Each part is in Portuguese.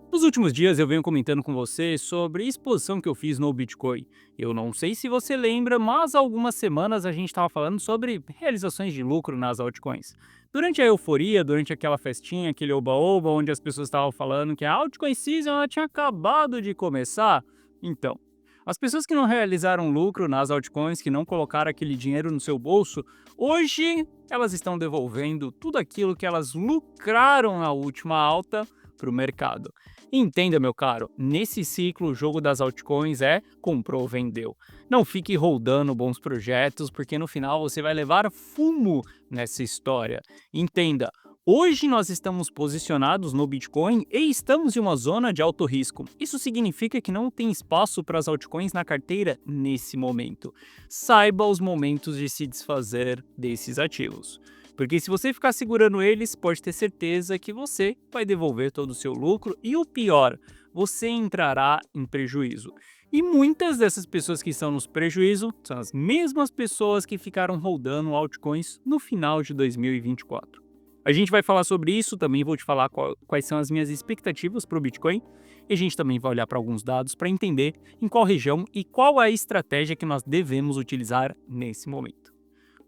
Nos últimos dias eu venho comentando com você sobre a exposição que eu fiz no Bitcoin. Eu não sei se você lembra, mas há algumas semanas a gente estava falando sobre realizações de lucro nas altcoins. Durante a euforia, durante aquela festinha, aquele oba-oba, onde as pessoas estavam falando que a altcoin season ela tinha acabado de começar. Então, as pessoas que não realizaram lucro nas altcoins, que não colocaram aquele dinheiro no seu bolso, hoje elas estão devolvendo tudo aquilo que elas lucraram na última alta para o mercado. Entenda, meu caro, nesse ciclo o jogo das altcoins é comprou, vendeu. Não fique rodando bons projetos, porque no final você vai levar fumo nessa história. Entenda, hoje nós estamos posicionados no Bitcoin e estamos em uma zona de alto risco. Isso significa que não tem espaço para as altcoins na carteira nesse momento. Saiba os momentos de se desfazer desses ativos. Porque se você ficar segurando eles, pode ter certeza que você vai devolver todo o seu lucro e o pior, você entrará em prejuízo. E muitas dessas pessoas que estão nos prejuízo são as mesmas pessoas que ficaram rodando altcoins no final de 2024. A gente vai falar sobre isso, também vou te falar quais são as minhas expectativas para o Bitcoin. E a gente também vai olhar para alguns dados para entender em qual região e qual é a estratégia que nós devemos utilizar nesse momento.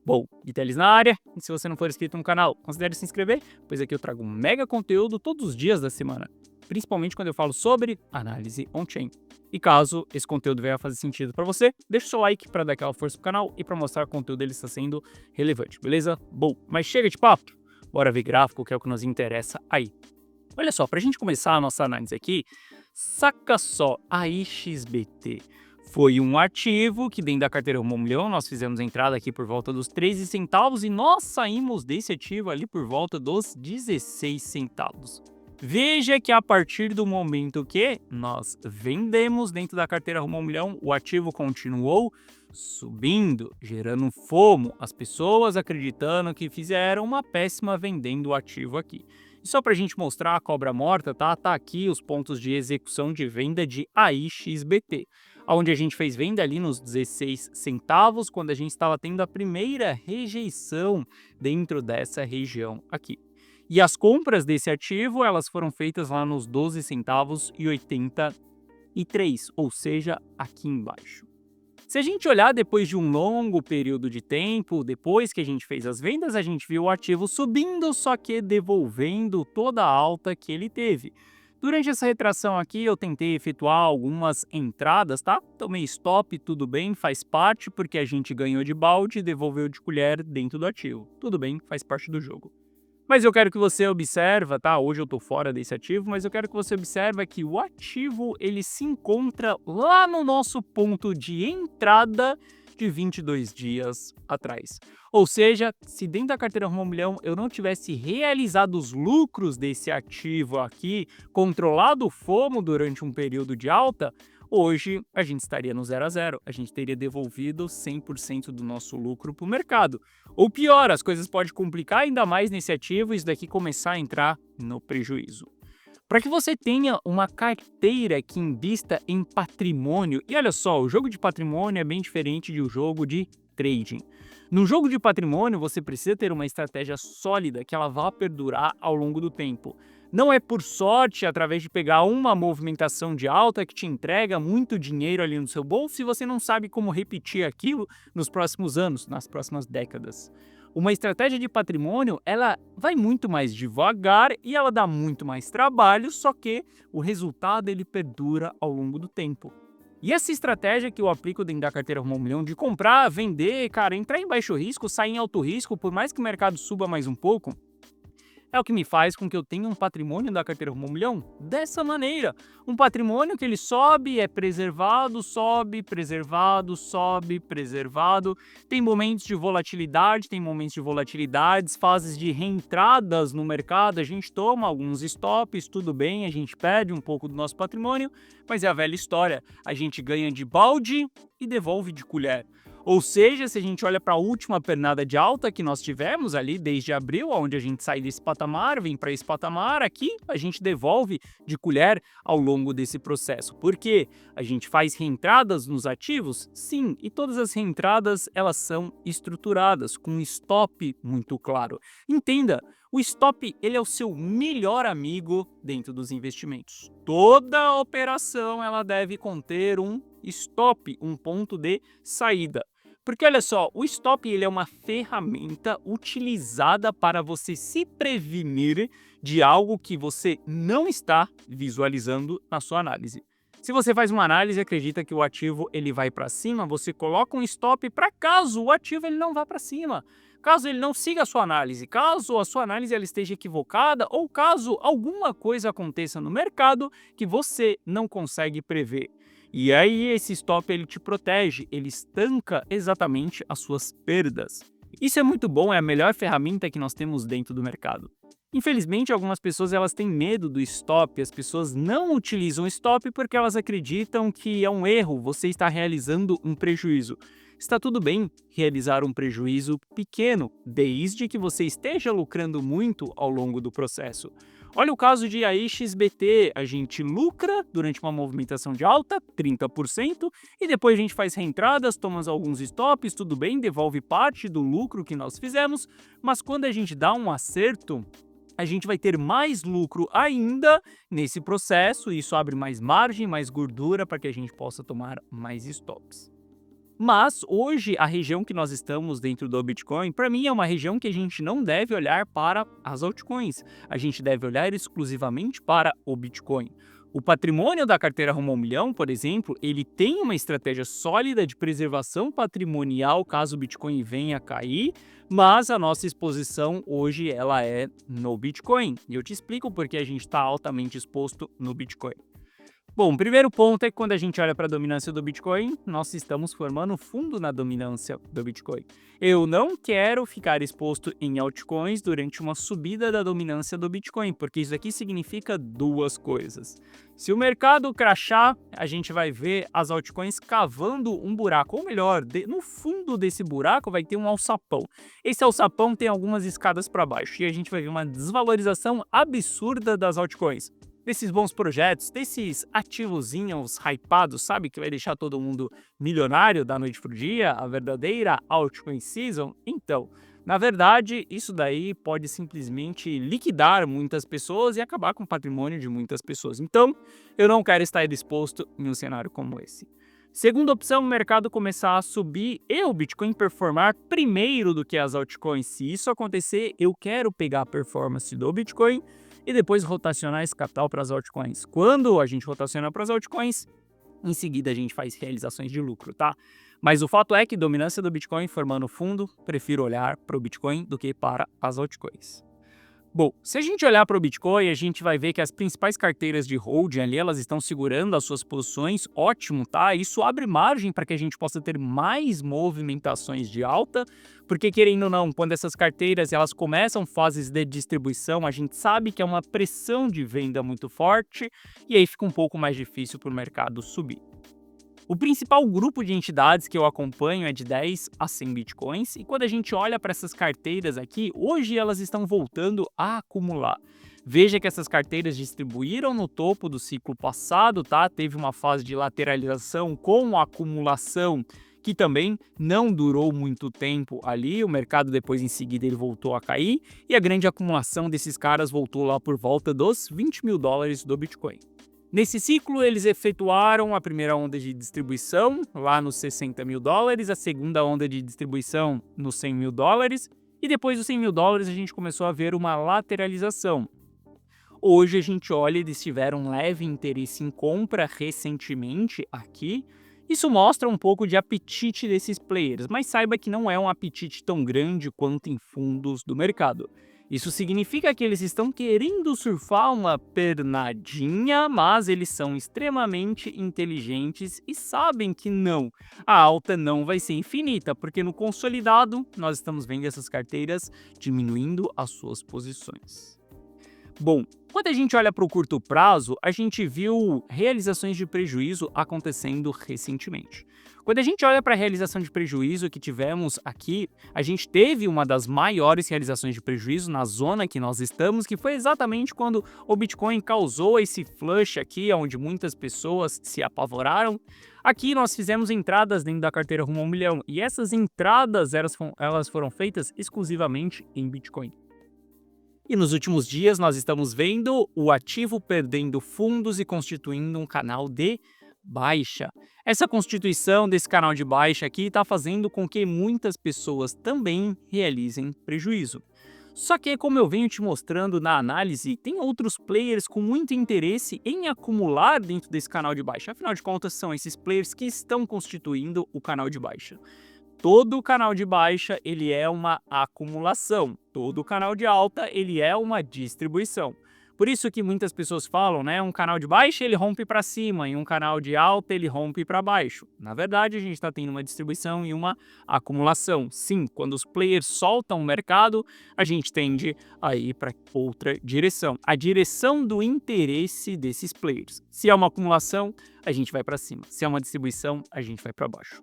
Bom, Vitelis na área, e se você não for inscrito no canal, considere se inscrever, pois aqui eu trago um mega conteúdo todos os dias da semana, principalmente quando eu falo sobre análise on-chain. E caso esse conteúdo venha a fazer sentido para você, deixa o seu like para dar aquela força pro canal e para mostrar que o conteúdo dele está sendo relevante, beleza? Bom, mas chega de papo, bora ver gráfico, que é o que nos interessa aí. Olha só, para a gente começar a nossa análise aqui, saca só, a XBT. Foi um ativo que dentro da carteira Rumo 1 milhão, nós fizemos entrada aqui por volta dos 13 centavos e nós saímos desse ativo ali por volta dos 16 centavos. Veja que a partir do momento que nós vendemos dentro da carteira Rumo 1 milhão, o ativo continuou subindo, gerando FOMO, as pessoas acreditando que fizeram uma péssima vendendo o ativo aqui. E só para a gente mostrar a cobra morta, tá aqui os pontos de execução de venda de AIXBT, onde a gente fez venda ali nos 16 centavos, quando a gente estava tendo a primeira rejeição dentro dessa região aqui. E as compras desse ativo, elas foram feitas lá nos 12 centavos e 83, ou seja, aqui embaixo. Se a gente olhar depois de um longo período de tempo, depois que a gente fez as vendas, a gente viu o ativo subindo, só que devolvendo toda a alta que ele teve. Durante essa retração aqui, eu tentei efetuar algumas entradas, tá? Tomei stop, tudo bem, faz parte, porque a gente ganhou de balde e devolveu de colher dentro do ativo. Tudo bem, faz parte do jogo. Mas eu quero que você observe, tá? Hoje eu tô fora desse ativo, mas eu quero que você observe que o ativo ele se encontra lá no nosso ponto de entrada de 22 dias atrás. Ou seja, se dentro da carteira Rumo 1 milhão eu não tivesse realizado os lucros desse ativo aqui, controlado o FOMO durante um período de alta, hoje a gente estaria no 0 a 0, a gente teria devolvido 100% do nosso lucro para o mercado. Ou pior, as coisas podem complicar ainda mais nesse ativo e isso daqui começar a entrar no prejuízo. Para que você tenha uma carteira que invista em patrimônio, e olha só, o jogo de patrimônio é bem diferente de um jogo de trading. No jogo de patrimônio, você precisa ter uma estratégia sólida que ela vá perdurar ao longo do tempo. Não é por sorte, através de pegar uma movimentação de alta que te entrega muito dinheiro ali no seu bolso e você não sabe como repetir aquilo nos próximos anos, nas próximas décadas. Uma estratégia de patrimônio, ela vai muito mais devagar e ela dá muito mais trabalho, só que o resultado ele perdura ao longo do tempo. E essa estratégia que eu aplico dentro da carteira Rumo 1 milhão de comprar, vender, cara, entrar em baixo risco, sair em alto risco, por mais que o mercado suba mais um pouco, é o que me faz com que eu tenha um patrimônio da carteira Rumo 1 milhão dessa maneira. Um patrimônio que ele sobe, é preservado, sobe, preservado, sobe, preservado. Tem momentos de volatilidade, tem momentos de volatilidades, fases de reentradas no mercado. A gente toma alguns stops, tudo bem, a gente perde um pouco do nosso patrimônio, mas é a velha história. A gente ganha de balde e devolve de colher. Ou seja, se a gente olha para a última pernada de alta que nós tivemos ali desde abril, onde a gente sai desse patamar, vem para esse patamar, aqui a gente devolve de colher ao longo desse processo. Por quê? A gente faz reentradas nos ativos? Sim, e todas as reentradas elas são estruturadas, com um stop muito claro. Entenda, o stop ele é o seu melhor amigo dentro dos investimentos. Toda operação ela deve conter um stop, um ponto de saída. Porque olha só, o stop ele é uma ferramenta utilizada para você se prevenir de algo que você não está visualizando na sua análise. Se você faz uma análise e acredita que o ativo ele vai para cima, você coloca um stop para caso o ativo ele não vá para cima. Caso ele não siga a sua análise, caso a sua análise ela esteja equivocada ou caso alguma coisa aconteça no mercado que você não consegue prever. E aí esse stop ele te protege, ele estanca exatamente as suas perdas. Isso é muito bom, é a melhor ferramenta que nós temos dentro do mercado. Infelizmente, algumas pessoas elas têm medo do stop, as pessoas não utilizam o stop porque elas acreditam que é um erro, você está realizando um prejuízo. Está tudo bem realizar um prejuízo pequeno, desde que você esteja lucrando muito ao longo do processo. Olha o caso de AXBT, a gente lucra durante uma movimentação de alta, 30%, e depois a gente faz reentradas, toma alguns stops, tudo bem, devolve parte do lucro que nós fizemos, mas quando a gente dá um acerto, a gente vai ter mais lucro ainda nesse processo, e isso abre mais margem, mais gordura para que a gente possa tomar mais stops. Mas hoje a região que nós estamos dentro do Bitcoin, para mim é uma região que a gente não deve olhar para as altcoins. A gente deve olhar exclusivamente para o Bitcoin. O patrimônio da carteira rumo ao milhão, por exemplo, ele tem uma estratégia sólida de preservação patrimonial caso o Bitcoin venha a cair, mas a nossa exposição hoje ela é no Bitcoin. E eu te explico porque a gente está altamente exposto no Bitcoin. Bom, o primeiro ponto é que quando a gente olha para a dominância do Bitcoin, nós estamos formando fundo na dominância do Bitcoin. Eu não quero ficar exposto em altcoins durante uma subida da dominância do Bitcoin, porque isso aqui significa duas coisas. Se o mercado crashar, a gente vai ver as altcoins cavando um buraco, ou melhor, no fundo desse buraco vai ter um alçapão. Esse alçapão tem algumas escadas para baixo e a gente vai ver uma desvalorização absurda das altcoins. Desses bons projetos, desses ativozinhos hypados, sabe? Que vai deixar todo mundo milionário da noite pro dia, a verdadeira altcoin season. Então, na verdade, isso daí pode simplesmente liquidar muitas pessoas e acabar com o patrimônio de muitas pessoas. Então, eu não quero estar exposto em um cenário como esse. Segunda opção, o mercado começar a subir e o Bitcoin performar primeiro do que as altcoins. Se isso acontecer, eu quero pegar a performance do Bitcoin e depois rotacionar esse capital para as altcoins. Quando a gente rotaciona para as altcoins, em seguida a gente faz realizações de lucro, tá? Mas o fato é que dominância do Bitcoin formando fundo, prefiro olhar para o Bitcoin do que para as altcoins. Bom, se a gente olhar para o Bitcoin, a gente vai ver que as principais carteiras de holding ali, elas estão segurando as suas posições, ótimo, tá? Isso abre margem para que a gente possa ter mais movimentações de alta, porque querendo ou não, quando essas carteiras elas começam fases de distribuição, a gente sabe que é uma pressão de venda muito forte e aí fica um pouco mais difícil para o mercado subir. O principal grupo de entidades que eu acompanho é de 10 a 100 bitcoins, e quando a gente olha para essas carteiras aqui, hoje elas estão voltando a acumular. Veja que essas carteiras distribuíram no topo do ciclo passado, tá? Teve uma fase de lateralização com acumulação que também não durou muito tempo ali, o mercado depois em seguida ele voltou a cair e a grande acumulação desses caras voltou lá por volta dos $20 mil do Bitcoin. Nesse ciclo, eles efetuaram a primeira onda de distribuição, lá nos $60 mil, a segunda onda de distribuição nos $100 mil, e depois dos $100 mil a gente começou a ver uma lateralização. Hoje a gente olha, eles tiveram um leve interesse em compra recentemente aqui. Isso mostra um pouco de apetite desses players, mas saiba que não é um apetite tão grande quanto em fundos do mercado. Isso significa que eles estão querendo surfar uma pernadinha, mas eles são extremamente inteligentes e sabem que não, a alta não vai ser infinita, porque no consolidado nós estamos vendo essas carteiras diminuindo as suas posições. Bom, quando a gente olha para o curto prazo, a gente viu realizações de prejuízo acontecendo recentemente. Quando a gente olha para a realização de prejuízo que tivemos aqui, a gente teve uma das maiores realizações de prejuízo na zona que nós estamos, que foi exatamente quando o Bitcoin causou esse flush aqui, onde muitas pessoas se apavoraram. Aqui nós fizemos entradas dentro da carteira rumo a 1 milhão, e essas entradas elas foram feitas exclusivamente em Bitcoin. E nos últimos dias nós estamos vendo o ativo perdendo fundos e constituindo um canal de baixa. Essa constituição desse canal de baixa aqui está fazendo com que muitas pessoas também realizem prejuízo. Só que, como eu venho te mostrando na análise, tem outros players com muito interesse em acumular dentro desse canal de baixa. Afinal de contas, são esses players que estão constituindo o canal de baixa. Todo canal de baixa, ele é uma acumulação. Todo canal de alta, ele é uma distribuição. Por isso que muitas pessoas falam, né, um canal de baixa ele rompe para cima e um canal de alta ele rompe para baixo. Na verdade, a gente está tendo uma distribuição e uma acumulação. Sim, quando os players soltam o mercado, a gente tende a ir para outra direção. A direção do interesse desses players. Se é uma acumulação, a gente vai para cima. Se é uma distribuição, a gente vai para baixo.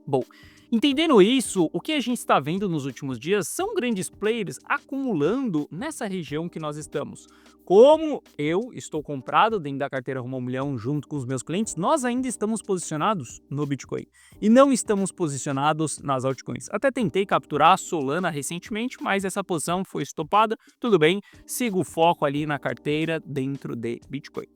Bom, entendendo isso, o que a gente está vendo nos últimos dias são grandes players acumulando nessa região que nós estamos. Como eu estou comprado dentro da carteira rumo a 1 milhão junto com os meus clientes, nós ainda estamos posicionados no Bitcoin e não estamos posicionados nas altcoins. Até tentei capturar a Solana recentemente, mas essa posição foi estopada. Tudo bem, sigo o foco ali na carteira dentro de Bitcoin.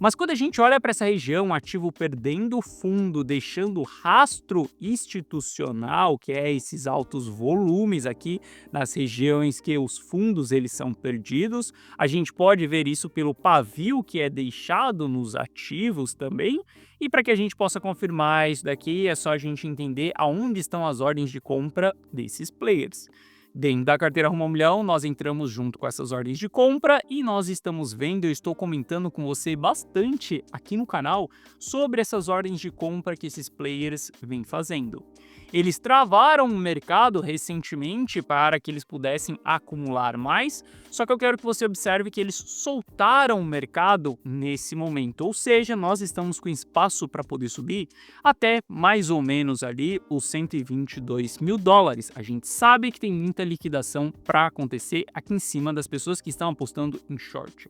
Mas quando a gente olha para essa região, ativo perdendo fundo, deixando rastro institucional, que é esses altos volumes aqui nas regiões que os fundos eles são perdidos, a gente pode ver isso pelo pavio que é deixado nos ativos também. E para que a gente possa confirmar isso daqui, é só a gente entender aonde estão as ordens de compra desses players. Dentro da carteira rumo a 1 milhão, nós entramos junto com essas ordens de compra e nós estamos vendo, eu estou comentando com você bastante aqui no canal sobre essas ordens de compra que esses players vêm fazendo. Eles travaram o mercado recentemente para que eles pudessem acumular mais, só que eu quero que você observe que eles soltaram o mercado nesse momento, ou seja, nós estamos com espaço para poder subir até mais ou menos ali os 122 mil dólares. A gente sabe que tem muita liquidação para acontecer aqui em cima das pessoas que estão apostando em short.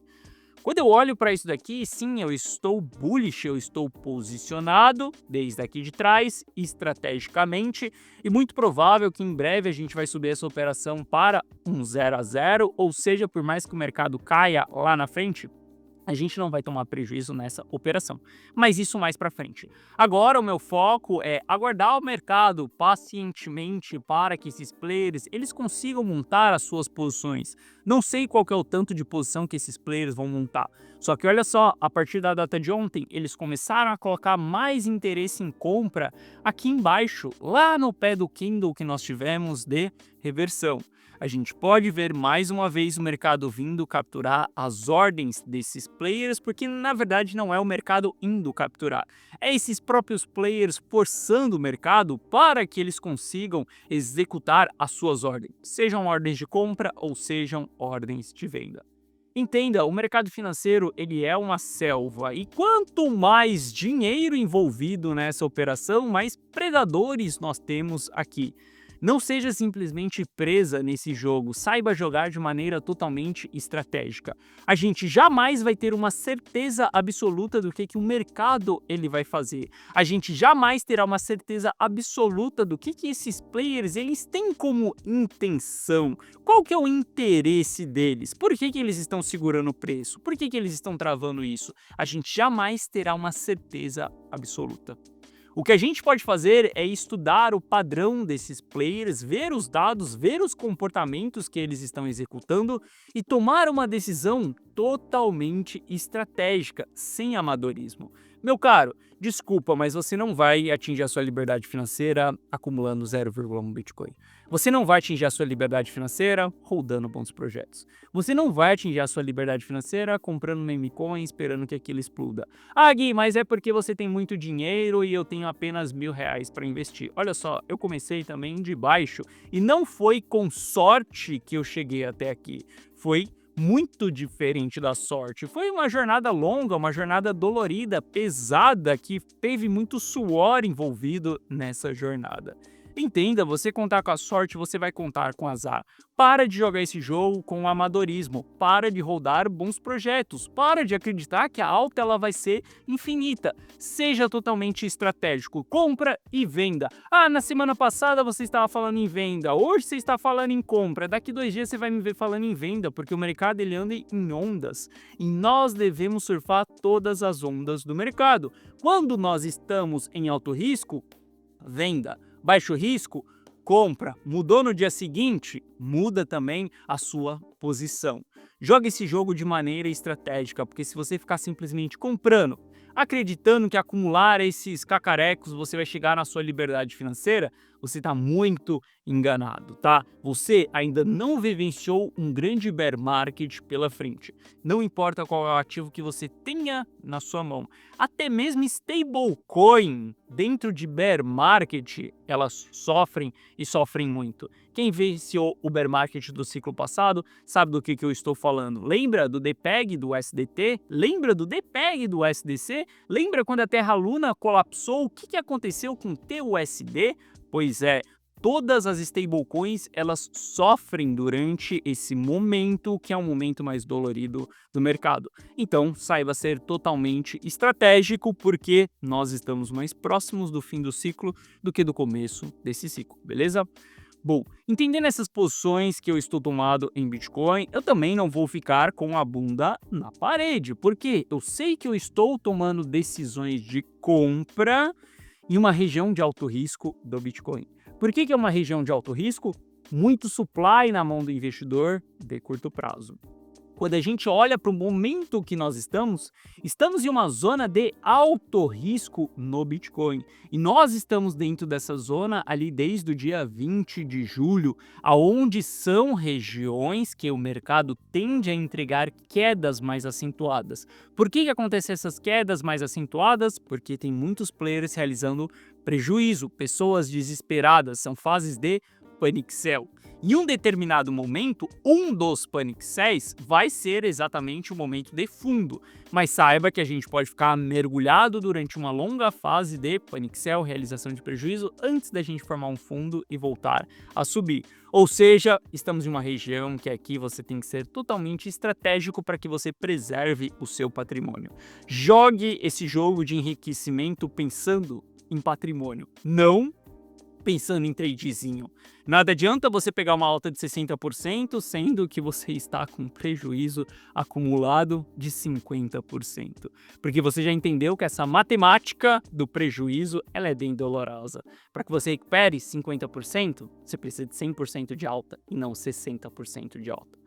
Quando eu olho para isso daqui, sim, eu estou bullish, eu estou posicionado desde aqui de trás, estrategicamente, e muito provável que em breve a gente vai subir essa operação para um 0 a 0, ou seja, por mais que o mercado caia lá na frente, a gente não vai tomar prejuízo nessa operação, mas isso mais para frente. Agora o meu foco é aguardar o mercado pacientemente para que esses players eles consigam montar as suas posições. Não sei qual que é o tanto de posição que esses players vão montar, só que olha só, a partir da data de ontem, eles começaram a colocar mais interesse em compra aqui embaixo, lá no pé do candle que nós tivemos de reversão. A gente pode ver mais uma vez o mercado vindo capturar as ordens desses players, porque na verdade não é o mercado indo capturar, é esses próprios players forçando o mercado para que eles consigam executar as suas ordens, sejam ordens de compra ou sejam ordens de venda. Entenda, o mercado financeiro ele é uma selva e quanto mais dinheiro envolvido nessa operação, mais predadores nós temos aqui. Não seja simplesmente presa nesse jogo, saiba jogar de maneira totalmente estratégica. A gente jamais vai ter uma certeza absoluta do que o mercado ele vai fazer. A gente jamais terá uma certeza absoluta do que esses players eles têm como intenção. Qual que é o interesse deles? Por que eles estão segurando o preço? Por que eles estão travando isso? A gente jamais terá uma certeza absoluta. O que a gente pode fazer é estudar o padrão desses players, ver os dados, ver os comportamentos que eles estão executando e tomar uma decisão totalmente estratégica, sem amadorismo. Meu caro, desculpa, mas você não vai atingir a sua liberdade financeira acumulando 0,1 Bitcoin. Você não vai atingir a sua liberdade financeira rodando bons projetos. Você não vai atingir a sua liberdade financeira comprando meme coin esperando que aquilo exploda. Ah, Gui, mas é porque você tem muito dinheiro e eu tenho apenas R$ 1.000 para investir. Olha só, eu comecei também de baixo e não foi com sorte que eu cheguei até aqui. Foi muito diferente da sorte. Foi uma jornada longa, uma jornada dolorida, pesada, que teve muito suor envolvido nessa jornada. Entenda, você contar com a sorte, você vai contar com azar. Para de jogar esse jogo com amadorismo, para de rodar bons projetos, para de acreditar que a alta ela vai ser infinita. Seja totalmente estratégico, compra e venda. Ah, na semana passada você estava falando em venda, hoje você está falando em compra, daqui 2 dias você vai me ver falando em venda, porque o mercado ele anda em ondas e nós devemos surfar todas as ondas do mercado. Quando nós estamos em alto risco, venda. Baixo risco, compra. Mudou no dia seguinte, muda também a sua posição. Joga esse jogo de maneira estratégica, porque se você ficar simplesmente comprando, acreditando que acumular esses cacarecos você vai chegar na sua liberdade financeira, você está muito enganado, tá? Você ainda não vivenciou um grande bear market pela frente. Não importa qual é o ativo que você tenha na sua mão. Até mesmo stablecoin dentro de bear market, elas sofrem e sofrem muito. Quem vivenciou o bear market do ciclo passado sabe do que eu estou falando. Lembra do DPEG do USDT? Lembra do DPEG do USDC? Lembra quando a Terra Luna colapsou? O que aconteceu com o TUSD? Pois é, todas as stablecoins elas sofrem durante esse momento que é um momento mais dolorido do mercado. Então, saiba ser totalmente estratégico porque nós estamos mais próximos do fim do ciclo do que do começo desse ciclo, beleza? Bom, entendendo essas posições que eu estou tomado em Bitcoin, eu também não vou ficar com a bunda na parede, porque eu sei que eu estou tomando decisões de compra em uma região de alto risco do Bitcoin. Por que é uma região de alto risco? Muito supply na mão do investidor de curto prazo. Quando a gente olha para o momento que nós estamos em uma zona de alto risco no Bitcoin. E nós estamos dentro dessa zona ali desde o dia 20 de julho, aonde são regiões que o mercado tende a entregar quedas mais acentuadas. Por que acontecem essas quedas mais acentuadas? Porque tem muitos players realizando prejuízo, pessoas desesperadas, são fases de panic sell. Em um determinado momento, um dos panic sells vai ser exatamente o momento de fundo, mas saiba que a gente pode ficar mergulhado durante uma longa fase de panic sell, realização de prejuízo, antes da gente formar um fundo e voltar a subir. Ou seja, estamos em uma região que aqui você tem que ser totalmente estratégico para que você preserve o seu patrimônio. Jogue esse jogo de enriquecimento pensando em patrimônio, não pensando em tradezinho. Nada adianta você pegar uma alta de 60%, sendo que você está com prejuízo acumulado de 50%. Porque você já entendeu que essa matemática do prejuízo, ela é bem dolorosa. Para que você recupere 50%, você precisa de 100% de alta e não 60% de alta.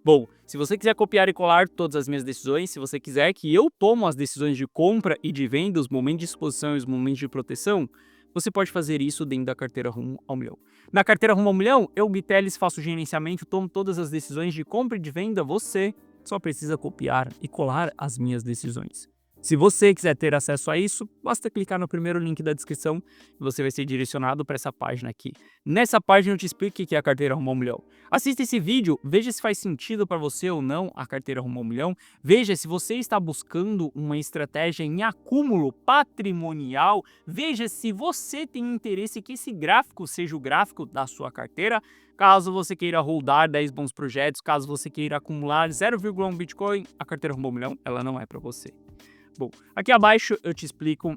Bom, se você quiser copiar e colar todas as minhas decisões, se você quiser que eu tomo as decisões de compra e de venda, os momentos de exposição e os momentos de proteção, você pode fazer isso dentro da carteira Rumo ao Milhão. Na carteira Rumo ao Milhão, eu, Biteles, faço o gerenciamento, tomo todas as decisões de compra e de venda, você só precisa copiar e colar as minhas decisões. Se você quiser ter acesso a isso, basta clicar no primeiro link da descrição e você vai ser direcionado para essa página aqui. Nessa página eu te explico o que é a carteira Rumo ao Milhão. Assista esse vídeo, veja se faz sentido para você ou não a carteira Rumo ao Milhão. Veja se você está buscando uma estratégia em acúmulo patrimonial. Veja se você tem interesse que esse gráfico seja o gráfico da sua carteira. Caso você queira holdar 10 bons projetos, caso você queira acumular 0,1 Bitcoin, a carteira Rumo ao Milhão ela não é para você. Bom, aqui abaixo eu te explico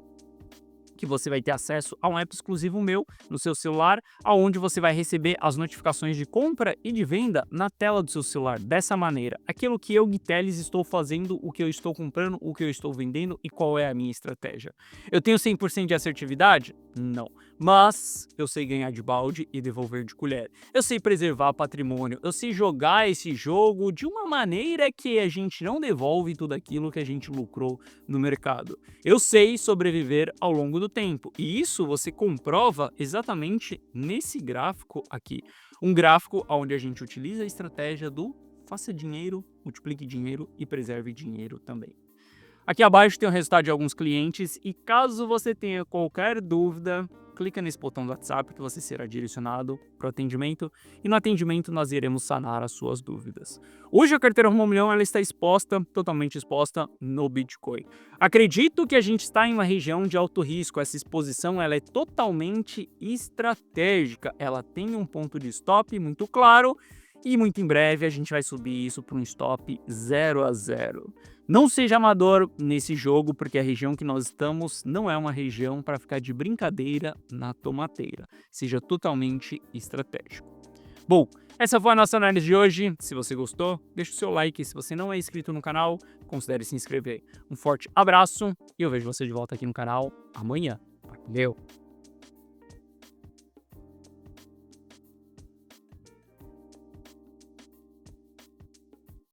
que você vai ter acesso a um app exclusivo meu no seu celular, aonde você vai receber as notificações de compra e de venda na tela do seu celular. Dessa maneira, aquilo que eu, Guiteles, estou fazendo, o que eu estou comprando, o que eu estou vendendo e qual é a minha estratégia. Eu tenho 100% de assertividade? Não. Mas eu sei ganhar de balde e devolver de colher. Eu sei preservar patrimônio. Eu sei jogar esse jogo de uma maneira que a gente não devolve tudo aquilo que a gente lucrou no mercado. Eu sei sobreviver ao longo do tempo. E isso você comprova exatamente nesse gráfico aqui. Um gráfico onde a gente utiliza a estratégia do faça dinheiro, multiplique dinheiro e preserve dinheiro também. Aqui abaixo tem o resultado de alguns clientes e caso você tenha qualquer dúvida, clica nesse botão do WhatsApp que você será direcionado para o atendimento e no atendimento nós iremos sanar as suas dúvidas. Hoje a carteira Rumo ao Milhão ela está exposta, totalmente exposta no Bitcoin. Acredito que a gente está em uma região de alto risco, essa exposição ela é totalmente estratégica, ela tem um ponto de stop muito claro e muito em breve a gente vai subir isso para um stop 0 a 0. Não seja amador nesse jogo, porque a região que nós estamos não é uma região para ficar de brincadeira na tomateira. Seja totalmente estratégico. Bom, essa foi a nossa análise de hoje. Se você gostou, deixa o seu like. Se você não é inscrito no canal, considere se inscrever. Um forte abraço e eu vejo você de volta aqui no canal amanhã. Valeu!